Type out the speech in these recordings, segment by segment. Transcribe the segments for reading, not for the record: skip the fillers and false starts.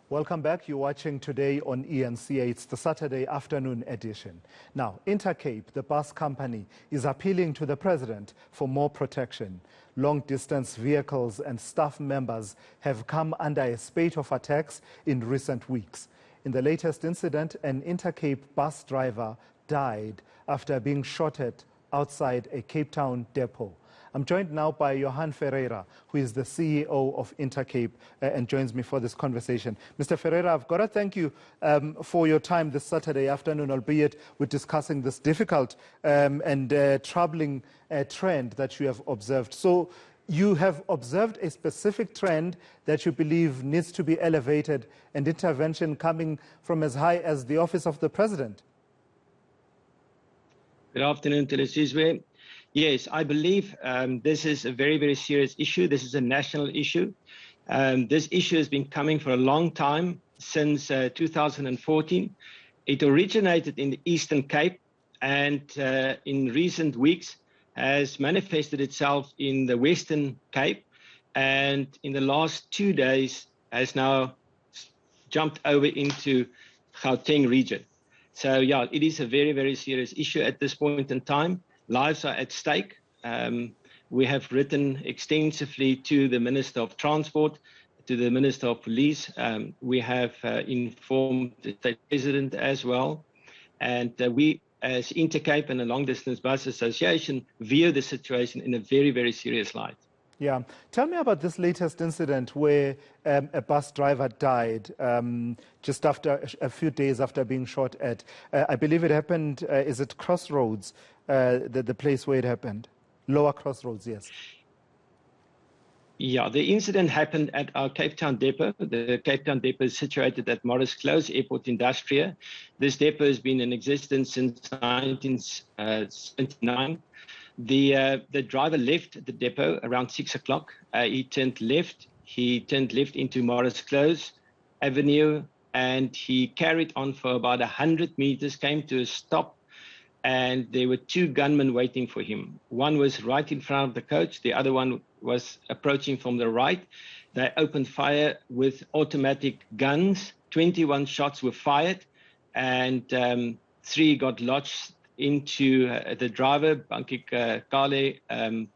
Welcome back. You're watching today on eNCA. It's the Saturday afternoon edition. Now, InterCape, the bus company, is appealing to the president for more protection. Long-distance vehicles and staff members have come under a spate of attacks in recent weeks. In the latest incident, an InterCape bus driver died after being shot at outside a Cape Town depot. I'm joined now by Johann Ferreira, who is the CEO of InterCape and joins me for this conversation. Mr. Ferreira, I've got to thank you for your time this Saturday afternoon, albeit we're discussing this difficult and troubling trend that you have observed. So you have observed a specific trend that you believe needs to be elevated and intervention coming from as high as the office of the president. Good afternoon, Telesizwe. Yes, I believe this is a very, very serious issue. This is a national issue. This issue has been coming for a long time, since 2014. It originated in the Eastern Cape and in recent weeks has manifested itself in the Western Cape, and in the last 2 days has now jumped over into Gauteng region. So yeah, it is a very, very serious issue at this point in time. Lives are at stake. We have written extensively to the Minister of Transport, to the Minister of Police. We have informed the State President as well. And we, as InterCape and the Long Distance Bus Association, view the situation in a very, very serious light. Yeah. Tell me about this latest incident where a bus driver died just after a few days after being shot at. I believe it happened, is it Crossroads, the place where it happened? Lower Crossroads, yes. Yeah, the incident happened at our Cape Town depot. The Cape Town depot is situated at Morris Close Airport Industria. This depot has been in existence since 1979. The driver left the depot around 6 o'clock. He turned left into Morris Close Avenue, and he carried on for about 100 meters, came to a stop, and there were two gunmen waiting for him. One was right in front of the coach. The other one was approaching from the right. They opened fire with automatic guns. 21 shots were fired, and 3 got lodged into the driver, Bankik Kale, and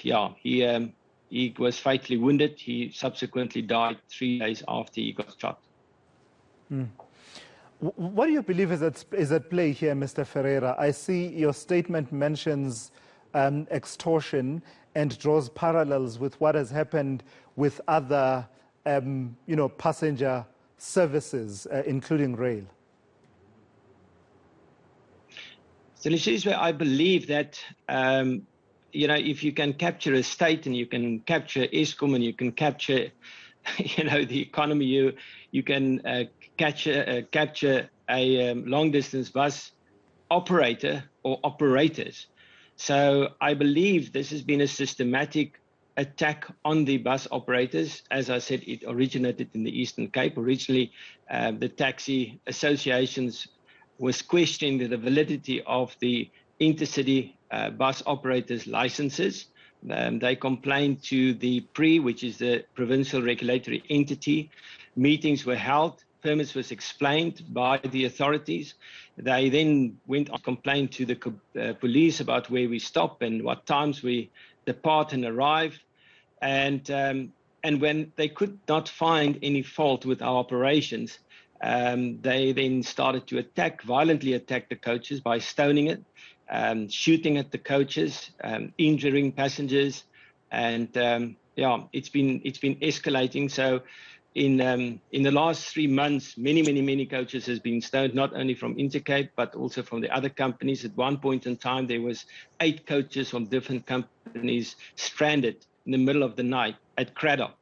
yeah, he was fatally wounded. He subsequently died 3 days after he got shot. What do you believe is at play here, Mr. Ferreira? I see your statement mentions extortion and draws parallels with what has happened with other, passenger services, including rail. So, I believe that, if you can capture a state and you can capture Eskom and you can capture, the economy, you can capture a long-distance bus operator or operators. So I believe this has been a systematic attack on the bus operators. As I said, it originated in the Eastern Cape. Originally, the taxi associations was questioning the validity of the intercity bus operators' licenses. They complained to the PRI, which is the provincial regulatory entity. Meetings were held, permits was explained by the authorities. They then went on to complain to the police about where we stop and what times we depart and arrive. And when they could not find any fault with our operations, they then started to violently attack the coaches by stoning it, shooting at the coaches, injuring passengers, and it's been escalating. So in the last 3 months, many coaches has been stoned, not only from InterCape but also from the other companies. At one point in time, there was 8 coaches from different companies stranded in the middle of the night at Craddock,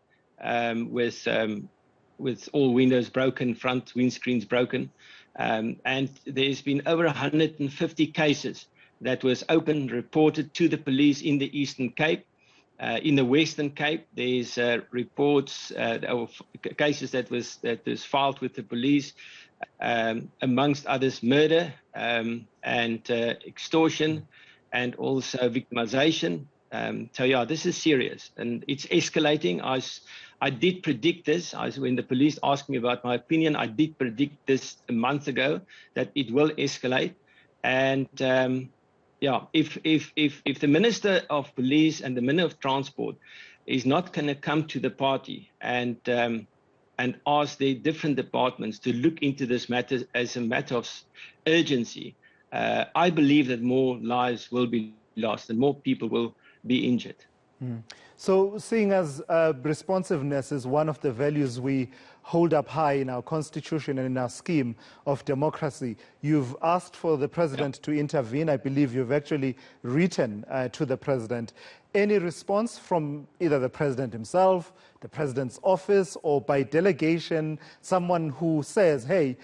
with all windows broken, front windscreens broken. And there's been over 150 cases that was reported to the police in the Eastern Cape. In the Western Cape, there's reports of cases that was filed with the police, amongst others murder and extortion and also victimization. So yeah, this is serious and it's escalating. I did predict this. When the police asked me about my opinion, I did predict this a month ago, that it will escalate. And if the Minister of Police and the Minister of Transport is not going to come to the party and ask the different departments to look into this matter as a matter of urgency, I believe that more lives will be lost and more people will be injured. So seeing as responsiveness is one of the values we hold up high in our constitution and in our scheme of democracy, you've asked for the president to intervene. I believe you've actually written to the president. Any response from either the president himself, the president's office, or by delegation, someone who says, hey,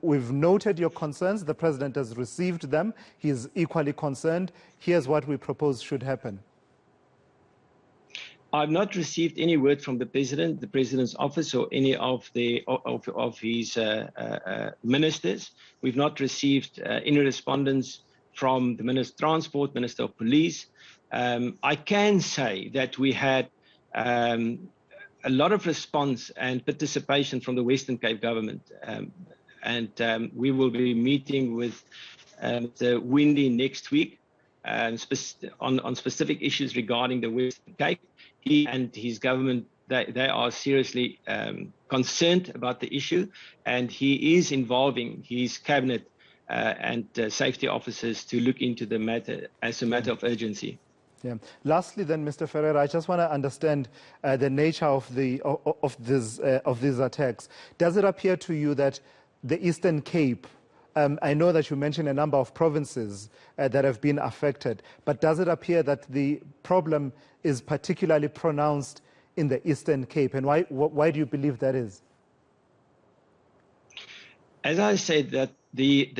we've noted your concerns, the president has received them, he's equally concerned, here's what we propose should happen? I've not received any word from the president's office, or any of his ministers. We've not received any respondents from the Minister of Transport, Minister of Police. I can say that we had a lot of response and participation from the Western Cape government, and we will be meeting with the Windy next week on specific issues regarding the Western Cape. He and his government, they are seriously concerned about the issue, and he is involving his cabinet and safety officers to look into the matter as a matter of urgency. Yeah. Lastly, then, Mr. Ferreira, I just want to understand the nature of these attacks. Does it appear to you that the Eastern Cape, I know that you mentioned a number of provinces that have been affected, but does it appear that the problem is particularly pronounced in the Eastern Cape, and why do you believe that is? As I said, that the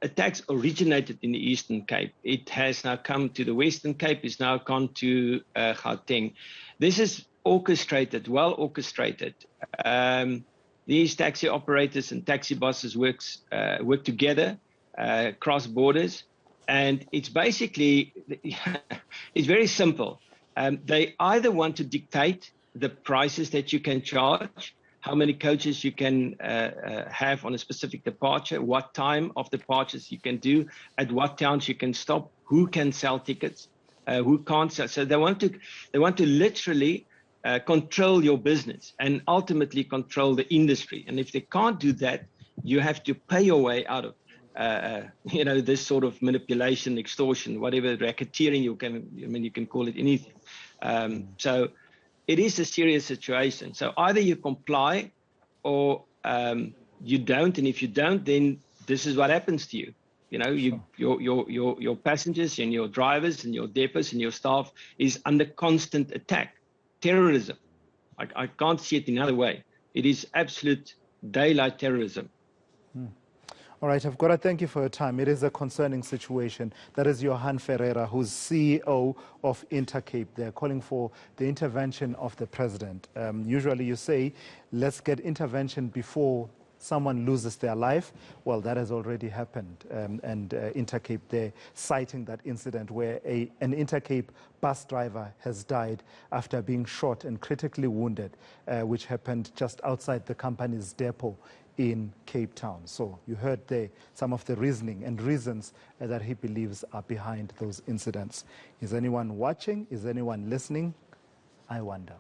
attacks originated in the Eastern Cape. It has now come to the Western Cape, it's now gone to Gauteng. This is orchestrated, well orchestrated. These taxi operators and taxi bosses work together, cross borders, and it's basically, it's very simple. They either want to dictate the prices that you can charge, how many coaches you can have on a specific departure, what time of departures you can do, at what towns you can stop, who can sell tickets, who can't sell. So they want to literally control your business and ultimately control the industry. And if they can't do that, you have to pay your way out of this sort of manipulation, extortion, whatever, racketeering, you can call it anything. So it is a serious situation. So either you comply or you don't, and if you don't, then this is what happens to you. Your passengers and your drivers and your depots and your staff is under constant attack. Terrorism. I can't see it in another way. It is absolute daylight terrorism. All right, I've got to thank you for your time. It is a concerning situation. That is Johann Ferreira, who's CEO of InterCape. They're calling for the intervention of the president. Usually you say, let's get intervention before someone loses their life. Well, that has already happened. And InterCape, they're citing that incident where an InterCape bus driver has died after being shot and critically wounded, which happened just outside the company's depot in Cape Town. So you heard there some of the reasoning and reasons that he believes are behind those incidents. Is anyone watching? Is anyone listening? I wonder.